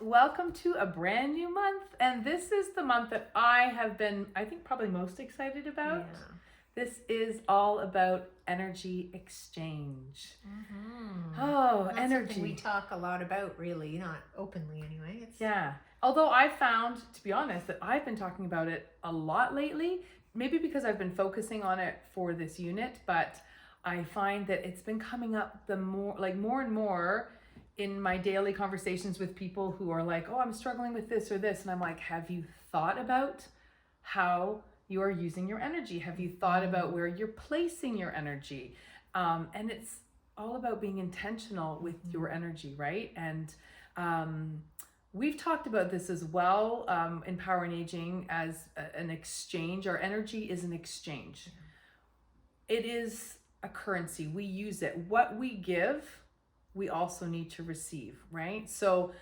welcome to a brand new month. And this is the month that I have been, I think, probably most excited about. Yeah. This is all about energy exchange. Mm-hmm. Oh, That's energy. something we talk a lot about, really, not openly anyway. Yeah. Although I found, to be honest, that I've been talking about it a lot lately, maybe because I've been focusing on it for this unit, but I find that it's been coming up more and more in my daily conversations with people who are like, oh, I'm struggling with this or this. And I'm like, have you thought about how you are using your energy? Have you thought about where you're placing your energy? And it's all about being intentional with your energy, right? And we've talked about this as well in Power and Aging as an exchange. Our energy is an exchange. It is a currency. We use it. What we give, we also need to receive, right? So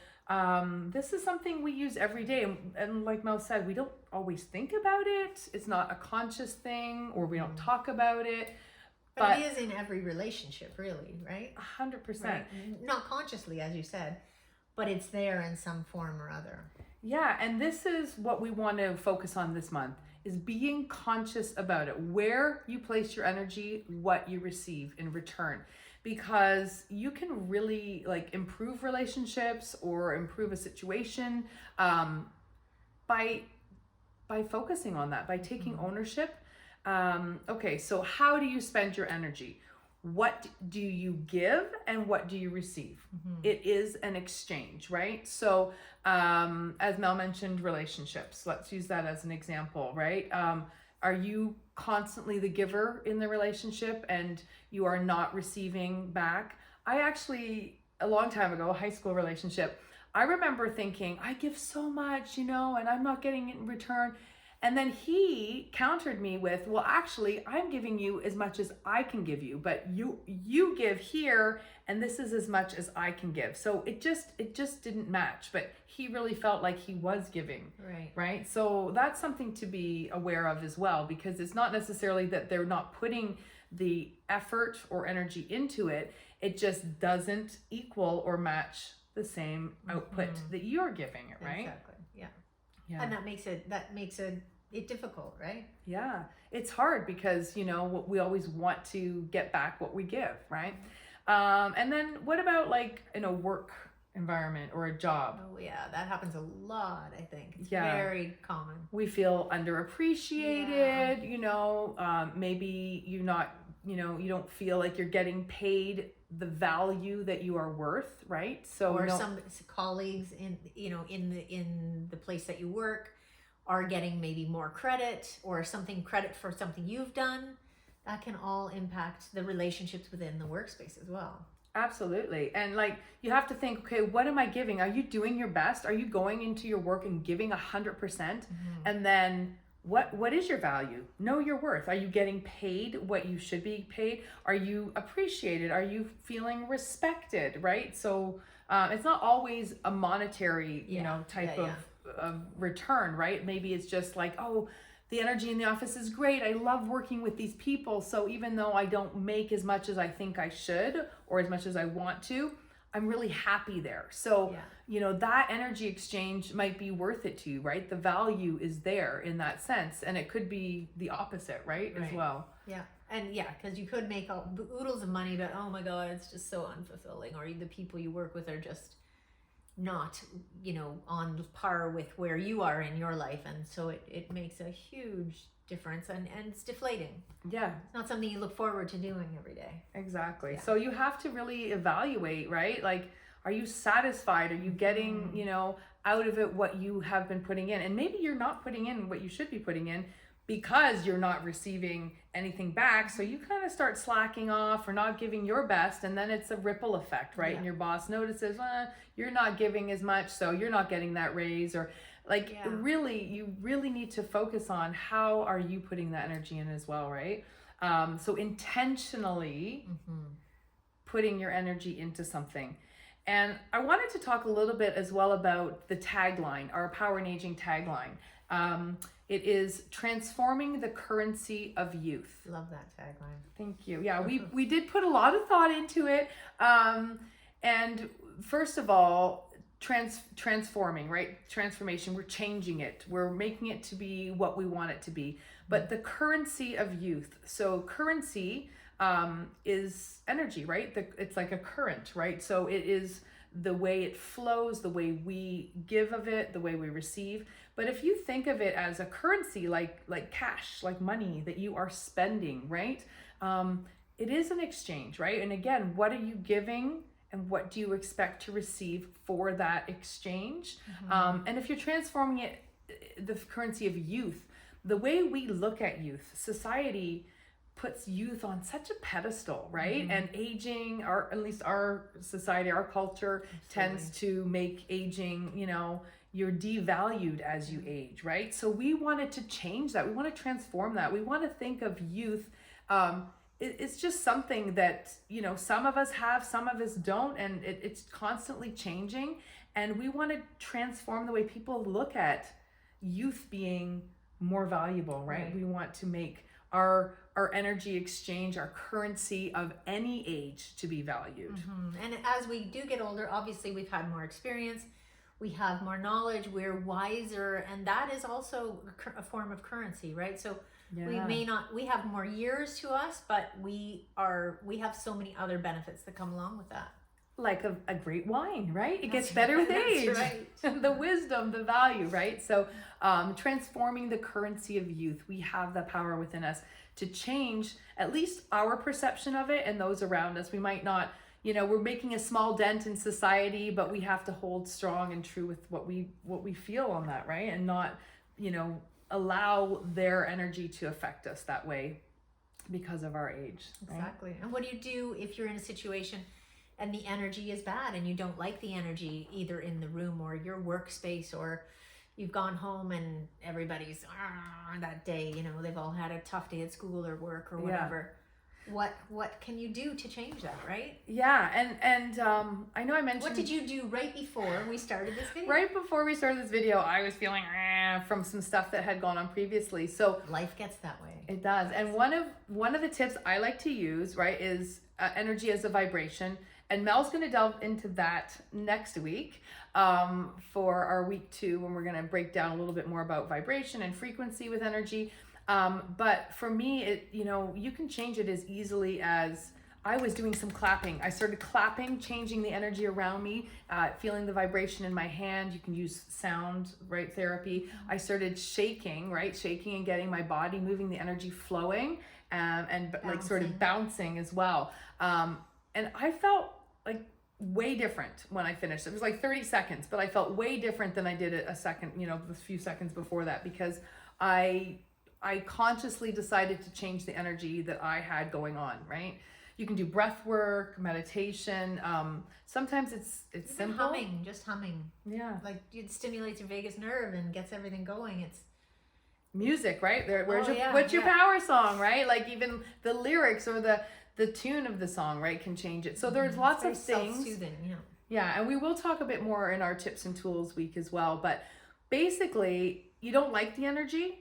this is something we use every day. And like Mel said, we don't always think about it. It's not a conscious thing, or we don't talk about it. But it is in every relationship, really, right? 100%. Right? Not consciously, as you said, but it's there in some form or other. Yeah, and this is what we want to focus on this month, is being conscious about it. Where you place your energy, what you receive in return. Because you can really improve relationships or improve a situation by focusing on that, by taking ownership. Okay, so how do you spend your energy? What do you give and what do you receive? It is an exchange, right? So as Mel mentioned, relationships, let's use that as an example, right? Are you constantly the giver in the relationship and you are not receiving back? I actually, a long time ago, a high school relationship, I remember thinking, I give so much, and I'm not getting it in return. And then he countered me with, well, actually, I'm giving you as much as I can give you, but you give here, and this is as much as I can give. So it just didn't match, but he really felt like he was giving. Right? So that's something to be aware of as well, because it's not necessarily that they're not putting the effort or energy into it. It just doesn't equal or match the same output that you're giving it, right? Exactly. Yeah. And that makes it difficult, right? Yeah, it's hard because we always want to get back what we give, right? And then what about in a work environment or a job? Oh yeah, that happens a lot. I think it's very common. We feel underappreciated. Maybe you don't feel like you're getting paid the value that you are worth, right? So or some colleagues in the place that you work are getting maybe more credit or credit for something you've done. That can all impact the relationships within the workspace as well. Absolutely. And you have to think, okay, what am I giving? Are you doing your best? Are you going into your work and giving 100%? And then what is your value? Know your worth. Are you getting paid what you should be paid? Are you appreciated? Are you feeling respected? Right? So it's not always a monetary, type of return, right? Maybe it's just oh, the energy in the office is great. I love working with these people. So even though I don't make as much as I think I should or as much as I want to, I'm really happy there. So, that energy exchange might be worth it to you, right? The value is there in that sense. And it could be the opposite, right? As well. Yeah. And because you could make oodles of money, but oh my God, it's just so unfulfilling. Or the people you work with are just not, on par with where you are in your life. And so it makes a huge difference and it's deflating. Yeah. It's not something you look forward to doing every day. Exactly. Yeah. So you have to really evaluate, right? Are you satisfied? Are you getting, out of it what you have been putting in? And maybe you're not putting in what you should be putting in because you're not receiving anything back. So you kind of start slacking off or not giving your best. And then it's a ripple effect, right? Yeah. And your boss notices, you're not giving as much, so you're not getting that raise. Or really, you really need to focus on how are you putting that energy in as well, right? So intentionally putting your energy into something. And I wanted to talk a little bit as well about the tagline, our Power and Aging tagline. It is transforming the currency of youth. Love that tagline. Thank you. Yeah, we did put a lot of thought into it. And first of all, transforming, right? Transformation. We're changing it. We're making it to be what we want it to be. But the currency of youth. So currency is energy, right? It's like a current, right? So it is the way it flows, the way we give of it, the way we receive. But if you think of it as a currency, like cash, like money that you are spending, right? It is an exchange, right? And again, what are you giving? And what do you expect to receive for that exchange? And if you're transforming it, the currency of youth, the way we look at youth, society puts youth on such a pedestal, right? And aging, at least our society, our culture tends to make aging, you're devalued as you age, right? So we wanted to change that. We want to transform that. We want to think of youth. It's just something that, some of us have, some of us don't, and it's constantly changing. And we want to transform the way people look at youth being more valuable, right? We want to make our energy exchange, our currency of any age to be valued. And as we do get older, obviously we've had more experience, we have more knowledge, we're wiser, and that is also a form of currency, right? So we have more years to us, but we have so many other benefits that come along with that. Like a great wine, right? It gets better with age. The wisdom, the value, right? So transforming the currency of youth, we have the power within us to change at least our perception of it and those around us. We might not, we're making a small dent in society, but we have to hold strong and true with what we feel on that, right? And not, allow their energy to affect us that way because of our age. Right? Exactly. And what do you do if you're in a situation and the energy is bad and you don't like the energy either in the room or your workspace, or you've gone home and everybody's that day, they've all had a tough day at school or work or whatever. What can you do to change that, right? Yeah, and I know I mentioned... What did you do right before we started this video? Right before we started this video, I was feeling from some stuff that had gone on previously. So life gets that way. It does. And one of the tips I like to use, right, is energy as a vibration. And Mel's going to delve into that next week for our week 2, when we're going to break down a little bit more about vibration and frequency with energy. But for me, you can change it as easily as I was doing some clapping. I started clapping, changing the energy around me, feeling the vibration in my hand. You can use sound, right, therapy. I started shaking and getting my body moving, the energy flowing, and like sort of bouncing as well. And I felt like way different when I finished. It was like 30 seconds, but I felt way different than I did a second, the few seconds before that, because I consciously decided to change the energy that I had going on, right? You can do breath work, meditation. Sometimes it's simple. Just humming. Yeah. Like it stimulates your vagus nerve and gets everything going. It's music, right? What's your power song, right? Like even the lyrics or the tune of the song, right, can change it. So there's lots of things. Self-soothing, Yeah, and we will talk a bit more in our tips and tools week as well. But basically, you don't like the energy,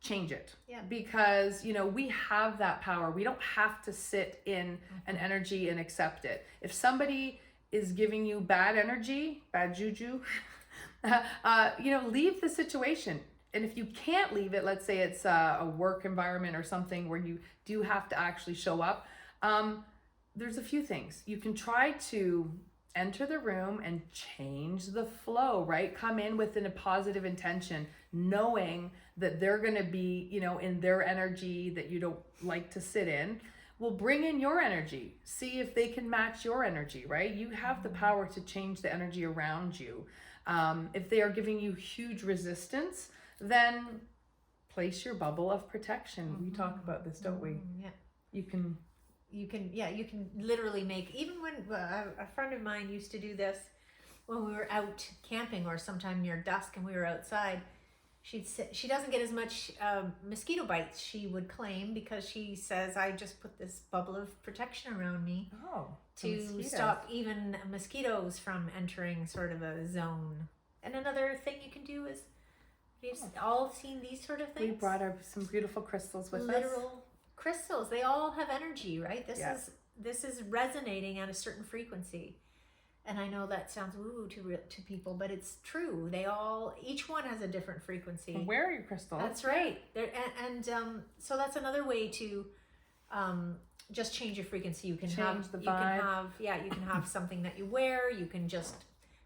change it. Yeah. Because, we have that power. We don't have to sit in an energy and accept it. If somebody is giving you bad energy, bad juju, leave the situation. And if you can't leave it, let's say it's a work environment or something where you do have to actually show up, there's a few things. You can try to enter the room and change the flow, right? Come in with a positive intention, knowing that they're going to be, in their energy that you don't like to sit in. Well, bring in your energy. See if they can match your energy, right? You have the power to change the energy around you. If they are giving you huge resistance, then place your bubble of protection. We talk about this, don't we? Yeah. You can literally make, even when a friend of mine used to do this when we were out camping or sometime near dusk and we were outside. She doesn't get as much mosquito bites, she would claim, because she says, I just put this bubble of protection around me to stop even mosquitoes from entering sort of a zone. And another thing you can do is, you've all seen these sort of things? We brought some beautiful crystals with us. Literal crystals. They all have energy, right? This is resonating at a certain frequency. And I know that sounds woo to people, but it's true. Each one has a different frequency. Wear your crystals. That's right. So that's another way to just change your frequency. You can have the vibe. You can have something that you wear. You can just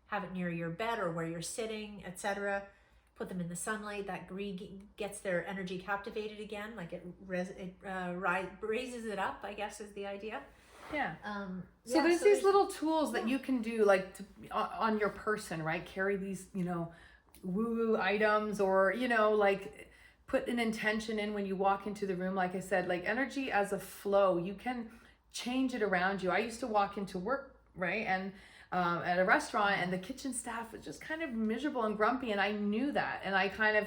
have it near your bed or where you're sitting, etc. Put them in the sunlight. That gets their energy captivated again. Like it raises it up, I guess is the idea. Yeah. So there's these little tools that you can do, like on your person, right? Carry these, woo-woo items, or, like put an intention in when you walk into the room. Like I said, like energy as a flow, you can change it around you. I used to walk into work, right? And at a restaurant, and the kitchen staff was just kind of miserable and grumpy, and I knew that, and I kind of,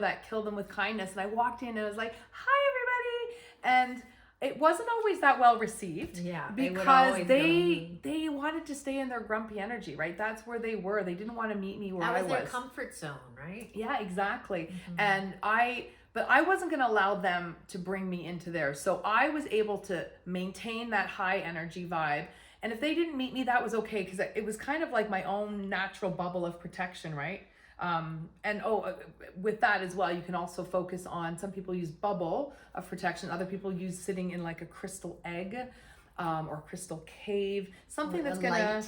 that killed them with kindness. And I walked in and I was like, "Hi, everybody," and it wasn't always that well received. Yeah, because they wanted to stay in their grumpy energy, right? That's where they were. They didn't want to meet me where I was. That was their comfort zone, right? Yeah, exactly. And but I wasn't going to allow them to bring me into theirs. So I was able to maintain that high energy vibe. And if they didn't meet me, that was okay, because it was kind of like my own natural bubble of protection, right? With that as well, you can also focus on, some people use bubble of protection. Other people use sitting in like a crystal egg or crystal cave, something that's going to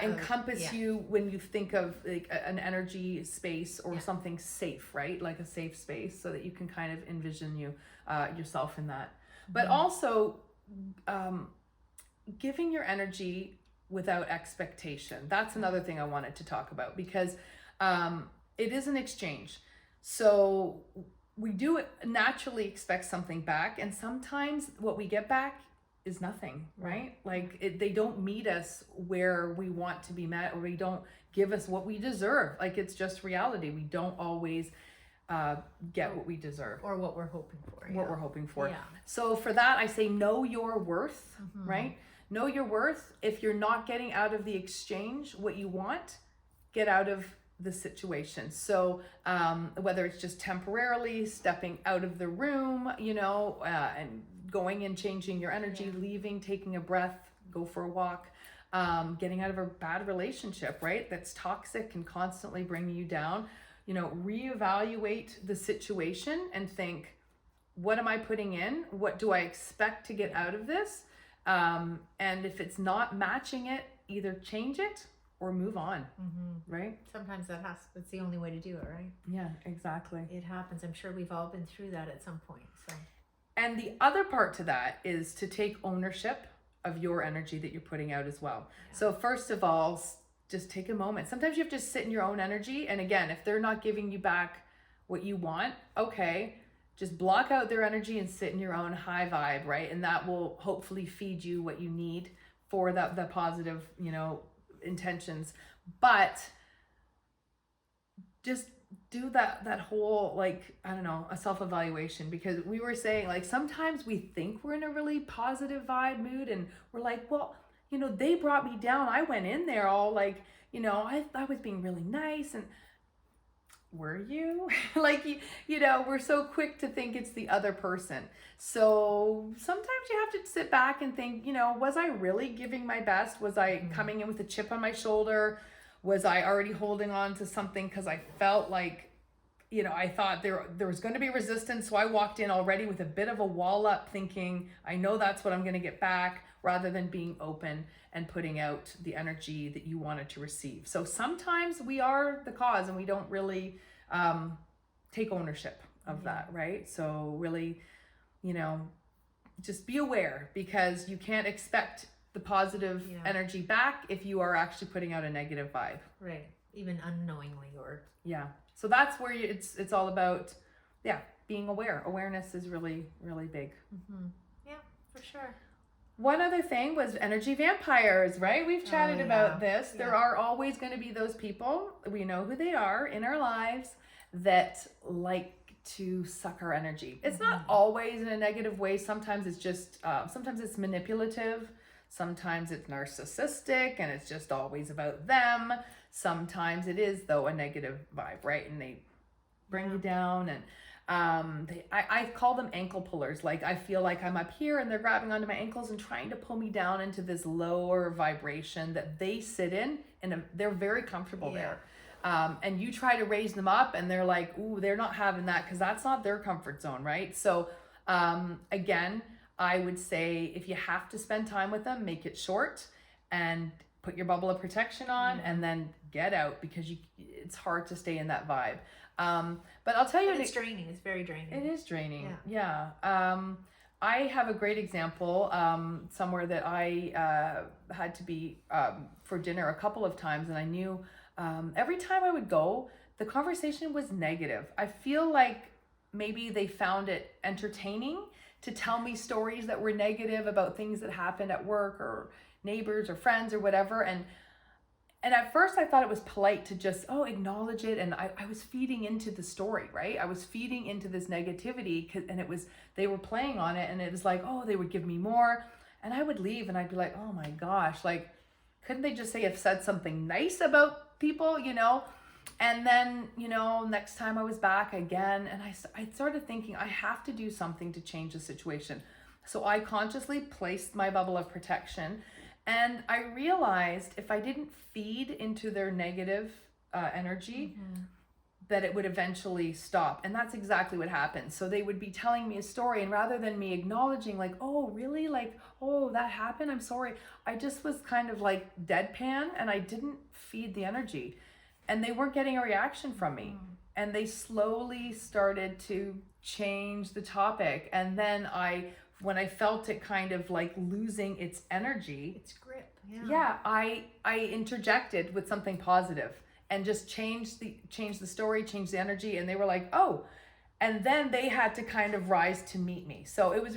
encompass you when you think of like an energy space or something safe, right? Like a safe space, so that you can kind of envision yourself in that. But also giving your energy without expectation. That's another thing I wanted to talk about, because it is an exchange. So we do naturally expect something back, and sometimes what we get back is nothing, right? Like they don't meet us where we want to be met, or we don't give us what we deserve. Like, it's just reality. We don't always get what we deserve, or what we're hoping for. We're hoping for. Yeah. So for that, I say know your worth, right? Know your worth. If you're not getting out of the exchange what you want, get out of the situation. So whether it's just temporarily stepping out of the room, and going and changing your energy, leaving, taking a breath, go for a walk, getting out of a bad relationship, right? That's toxic and constantly bringing you down. Reevaluate the situation and think, what am I putting in? What do I expect to get out of this? And if it's not matching it, either change it or move on, right? Sometimes that's the only way to do it, right? Yeah, exactly. It happens. I'm sure we've all been through that at some point. So, and the other part to that is to take ownership of your energy that you're putting out as well. Yeah. So first of all, just take a moment. Sometimes you have to sit in your own energy. And again, if they're not giving you back what you want, okay, just block out their energy and sit in your own high vibe, right? And that will hopefully feed you what you need for the positive, intentions. But just do that whole, like, I don't know, a self-evaluation, because we were saying, like, sometimes we think we're in a really positive vibe mood, and we're like, well, they brought me down. I went in there all like, I was being really nice, and were you? Like, we're so quick to think it's the other person. So sometimes you have to sit back and think, was I really giving my best? Was I coming in with a chip on my shoulder? Was I already holding on to something because I felt like, I thought there was going to be resistance. So I walked in already with a bit of a wall up, thinking, I know that's what I'm going to get back, rather than being open and putting out the energy that you wanted to receive. So sometimes we are the cause, and we don't really take ownership of that, right? So really, just be aware, because you can't expect the positive energy back if you are actually putting out a negative vibe. Right. Even unknowingly, or... Yeah. So that's where it's all about, being aware. Awareness is really, really big. Yeah, for sure. One other thing was energy vampires, right? We've chatted about this. There are always going to be those people, we know who they are, in our lives that like to suck our energy. It's not always in a negative way. Sometimes it's just, sometimes it's manipulative. Sometimes it's narcissistic and it's just always about them. Sometimes it is, though, a negative vibe, right? And they bring you down. I call them ankle pullers. Like I feel like I'm up here and they're grabbing onto my ankles and trying to pull me down into this lower vibration that they sit in, and they're very comfortable there. And you try to raise them up and they're like, ooh, they're not having that because that's not their comfort zone, right? So again, I would say if you have to spend time with them, make it short and put your bubble of protection on and then get out, because it's hard to stay in that vibe. But I'll tell you, it's draining. It's very draining. It is draining. Yeah. I have a great example somewhere that I had to be for dinner a couple of times, and I knew every time I would go, the conversation was negative. I feel like maybe they found it entertaining to tell me stories that were negative about things that happened at work or neighbors or friends or whatever. And at first I thought it was polite to just, acknowledge it. And I was feeding into the story, right? I was feeding into this negativity, and they were playing on it, and it was like, they would give me more. And I would leave and I'd be like, oh my gosh, like, couldn't they just have said something nice about people, And then, next time I was back again, and I started thinking I have to do something to change the situation. So I consciously placed my bubble of protection. And I realized if I didn't feed into their negative energy, that it would eventually stop. And that's exactly what happened. So they would be telling me a story, and rather than me acknowledging like, oh, really? Like, oh, that happened? I'm sorry. I just was kind of like deadpan, and I didn't feed the energy. And they weren't getting a reaction from me. And they slowly started to change the topic. And then when I felt it kind of like losing its energy, its grip, I interjected with something positive and just changed the story, changed the energy, and they were like, oh, and then they had to kind of rise to meet me. So it was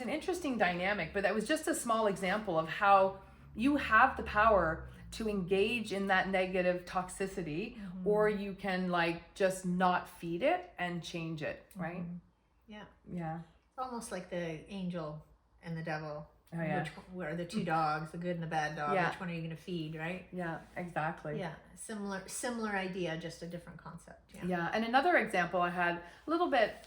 an interesting dynamic, but that was just a small example of how you have the power to engage in that negative toxicity, or you can like just not feed it and change it, right? Yeah. Almost like the angel and the devil. Oh, yeah. Which were the two dogs, the good and the bad dog. Which one are you going to feed, right? Yeah, exactly. Yeah, similar idea, just a different concept. Yeah, and another example I had a little bit,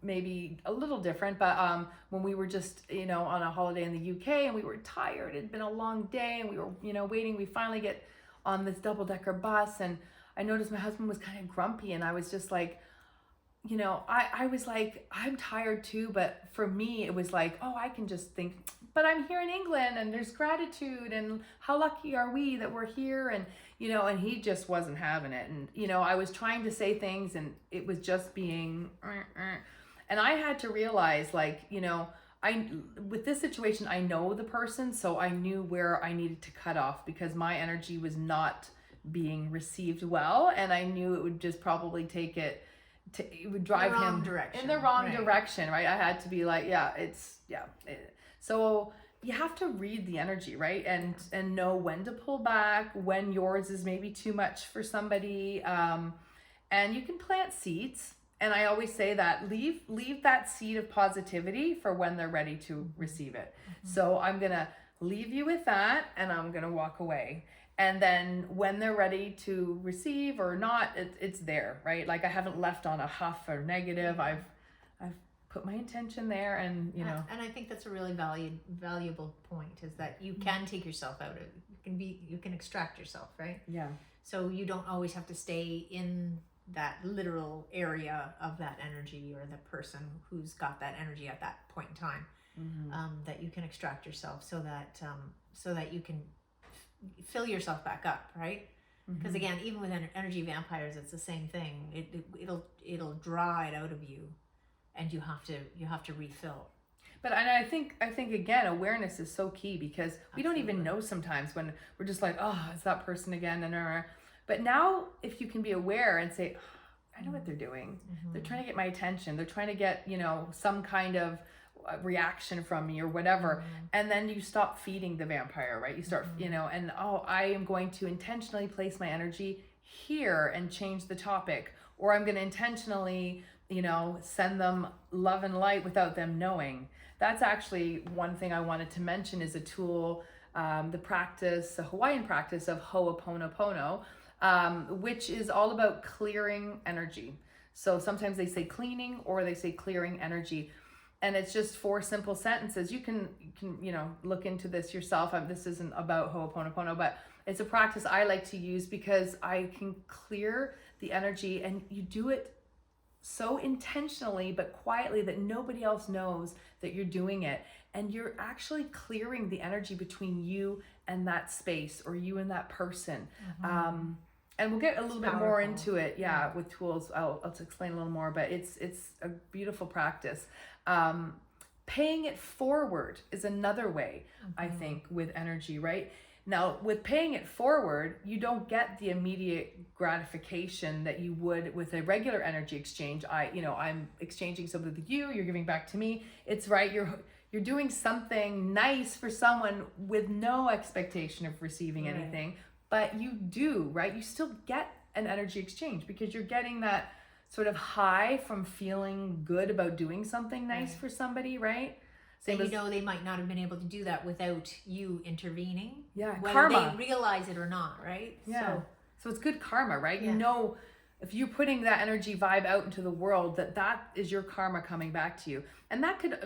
maybe a little different, but when we were just, on a holiday in the UK, and we were tired, it'd been a long day, and we were, waiting, we finally get on this double-decker bus, and I noticed my husband was kind of grumpy, and I was just like, I was like, I'm tired too, but for me, it was like, I can just think, but I'm here in England and there's gratitude and how lucky are we that we're here, and, and he just wasn't having it. And, I was trying to say things and it was just being, and I had to realize like, with this situation, I know the person, so I knew where I needed to cut off because my energy was not being received well. And I knew it would just probably take it would drive him in the wrong direction, right? I had to be like, so you have to read the energy, right? And know when to pull back, when yours is maybe too much for somebody. And you can plant seeds. And I always say that leave that seed of positivity for when they're ready to receive it. So I'm going to leave you with that, and I'm going to walk away. And then when they're ready to receive or not, it's there, right? Like I haven't left on a huff or negative. I've put my intention there, and And I think that's a really valuable point, is that you can take yourself out of it. You can extract yourself, right? Yeah. So you don't always have to stay in that literal area of that energy or the person who's got that energy at that point in time. That you can extract yourself so that you can fill yourself back up, right? Because again, even with energy vampires, it's the same thing. It'll draw it out of you, and you have to refill. But I think again, awareness is so key, because we don't even know sometimes when we're just like, oh, it's that person again, but now if you can be aware and say, I know what they're doing. They're trying to get my attention. They're trying to get some kind of reaction from me or whatever, and then you stop feeding the vampire, right? You start and I am going to intentionally place my energy here and change the topic, or I'm going to intentionally send them love and light without them knowing. That's actually one thing I wanted to mention, is a tool, the Hawaiian practice of Ho'oponopono, which is all about clearing energy. So sometimes they say cleaning or they say clearing energy. And it's just 4 simple sentences. You can look into this yourself. This isn't about Ho'oponopono, but it's a practice I like to use because I can clear the energy, and you do it so intentionally but quietly that nobody else knows that you're doing it. And you're actually clearing the energy between you and that space, or you and that person. And we'll get a little bit more into it, with tools. I'll explain a little more, but it's a beautiful practice. Paying it forward is another way, I think, with energy, right? Now, with paying it forward, you don't get the immediate gratification that you would with a regular energy exchange. I'm exchanging something with you, you're giving back to me. It's right, you're doing something nice for someone with no expectation of receiving anything, but you do, right? You still get an energy exchange because you're getting that sort of high from feeling good about doing something nice for somebody, right? Same as, they might not have been able to do that without you intervening. Yeah, whether karma. they realize it or not, right? Yeah. So it's good karma, right? Yeah. You know, if you're putting that energy vibe out into the world, that is your karma coming back to you. And that could,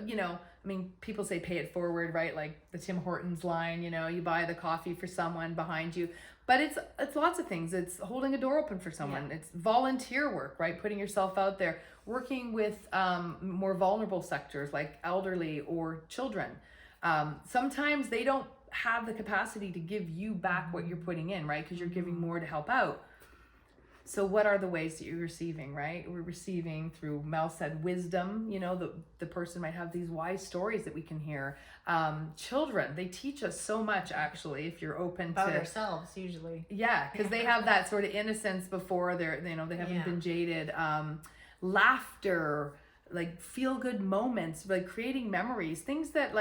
people say pay it forward, right? Like the Tim Hortons line, you buy the coffee for someone behind you. But it's lots of things. It's holding a door open for someone. Yeah. It's volunteer work, right? Putting yourself out there, working with more vulnerable sectors like elderly or children. Sometimes they don't have the capacity to give you back what you're putting in, right? Because you're giving more to help out. So what are the ways that you're receiving, right? We're receiving through, Mel said, wisdom. The person might have these wise stories that we can hear. Children, they teach us so much, actually, if you're open about ourselves, usually. Yeah, because they have that sort of innocence before they haven't been jaded. Laughter, like feel-good moments, like creating memories, things that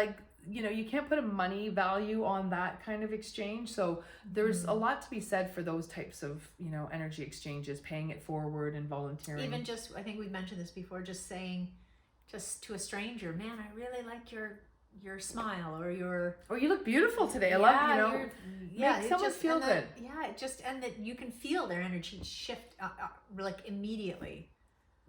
you can't put a money value on that kind of exchange. So there's a lot to be said for those types of, energy exchanges, paying it forward and volunteering. Even just, I think we've mentioned this before, just saying, just to a stranger, man, I really like your smile, or you look beautiful today. I love, make someone feel good. And that you can feel their energy shift like immediately.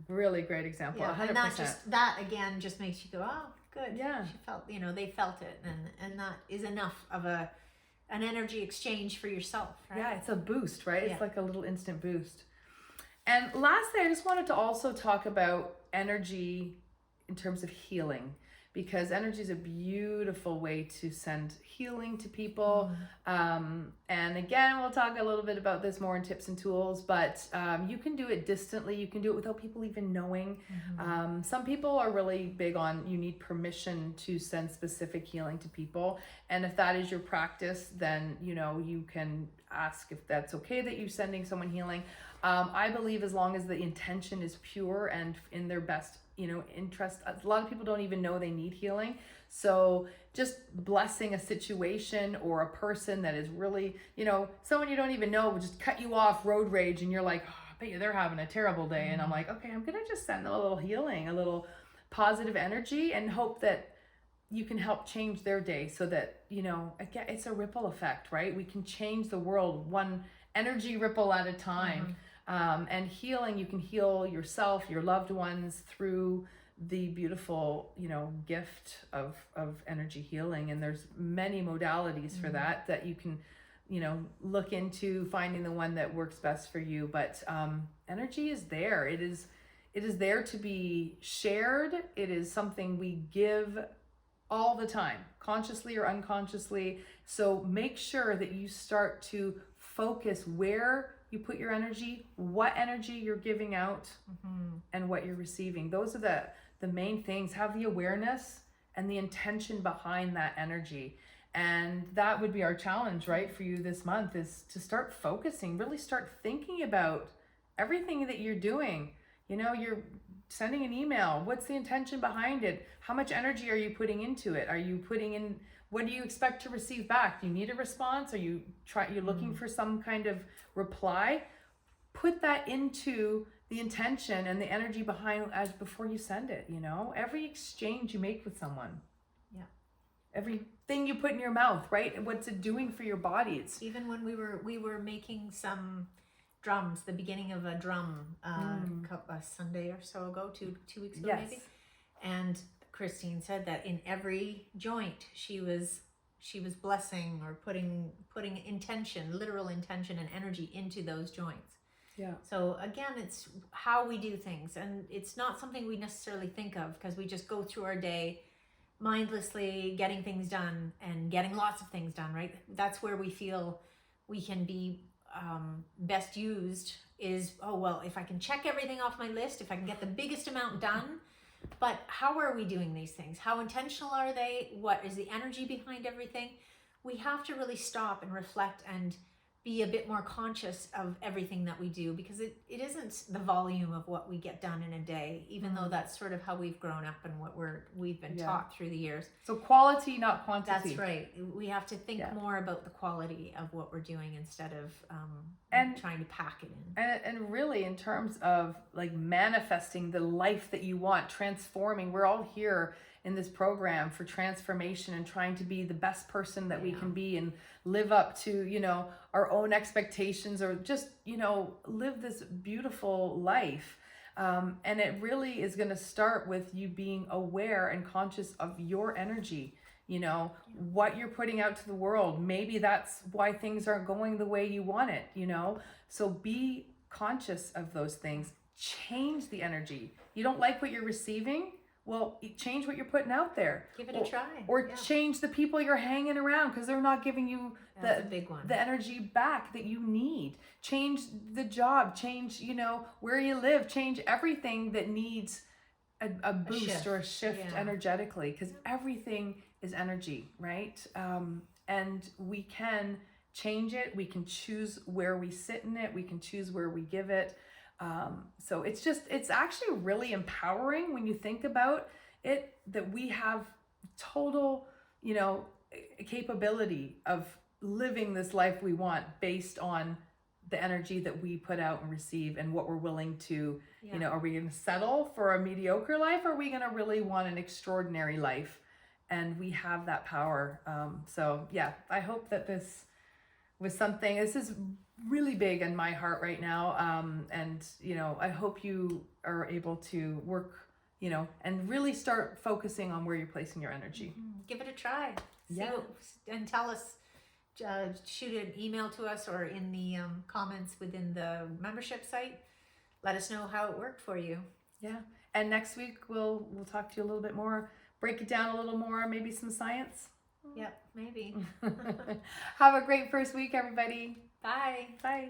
Really great example. Yeah, 100%. and that again just makes you go, oh, good. Yeah, she felt, they felt it, and that is enough of an energy exchange for yourself, right? Yeah, it's a boost, right? Yeah. It's like a little instant boost. And lastly, I just wanted to also talk about energy in terms of healing, because energy is a beautiful way to send healing to people. And again, we'll talk a little bit about this more in tips and tools, but you can do it distantly. You can do it without people even knowing. Some people are really big on, you need permission to send specific healing to people. And if that is your practice, then, you can ask if that's okay that you're sending someone healing. I believe as long as the intention is pure and in their best interest. A lot of people don't even know they need healing. So just blessing a situation or a person that is really, someone you don't even know will just cut you off, road rage, and you're like, oh, I bet you they're having a terrible day. And I'm like, okay, I'm going to just send them a little healing, a little positive energy, and hope that you can help change their day so that, again, it's a ripple effect, right? We can change the world one energy ripple at a time. And healing, you can heal yourself, your loved ones through the beautiful, gift of energy healing. And there's many modalities for that you can, look into finding the one that works best for you. But energy is there. It is there to be shared. It is something we give all the time, consciously or unconsciously. So make sure that you start to focus where you put your energy, what energy you're giving out, and what you're receiving. Those are the main things. Have the awareness and the intention behind that energy. And that would be our challenge, right, for you this month, is to start focusing, really start thinking about everything that you're doing. You're sending an email. What's the intention behind it? How much energy are you putting into it? Are you putting in, what do you expect to receive back? Do you need a response? Are you're looking for some kind of reply? Put that into the intention and the energy behind as before you send it. Every exchange you make with someone, everything you put in your mouth, right? What's it doing for your body? It's even when we were making some drums, the beginning of a drum, a Sunday or so ago, two weeks ago Yes. maybe. And Christine said that in every joint she was blessing or putting intention, literal intention and energy into those joints. Yeah. So again, it's how we do things, and it's not something we necessarily think of because we just go through our day mindlessly getting things done and getting lots of things done, right? That's where we feel we can be best used is, oh, well, if I can check everything off my list, if I can get the biggest amount done. But how are we doing these things? How intentional are they? What is the energy behind everything? We have to really stop and reflect and be a bit more conscious of everything that we do, because it isn't the volume of what we get done in a day, even though that's sort of how we've grown up and what we've been taught through the years. So quality, not quantity. That's right. We have to think more about the quality of what we're doing instead of trying to pack it in. And really, in terms of like manifesting the life that you want, transforming, we're all here in this program for transformation and trying to be the best person that we can be and live up to, you know, our own expectations, or just, you know, live this beautiful life. And it really is going to start with you being aware and conscious of your energy, you know, what you're putting out to the world. Maybe that's why things aren't going the way you want it, you know. So be conscious of those things. Change the energy. You don't like what you're receiving? Well, change what you're putting out there. Give it a try. Or change the people you're hanging around, because they're not giving you That's a big one. the energy back that you need. Change the job, change, you know, where you live, change everything that needs a boost or a shift energetically, because everything is energy, right? And we can change it. We can choose where we sit in it. We can choose where we give it. So it's actually really empowering when you think about it, that we have total, you know, capability of living this life we want based on the energy that we put out and receive, and what we're willing to, you know, are we going to settle for a mediocre life, or are we going to really want an extraordinary life? And we have that power. So yeah, I hope that this was something, this is really big in my heart right now. And, you know, I hope you are able to work, you know, and really start focusing on where you're placing your energy. Give it a try. And tell us, shoot an email to us or in the comments within the membership site. Let us know how it worked for you. Yeah. And next week we'll talk to you a little bit more, break it down a little more, maybe some science. Yep, maybe. Have a great first week, everybody. Bye. Bye.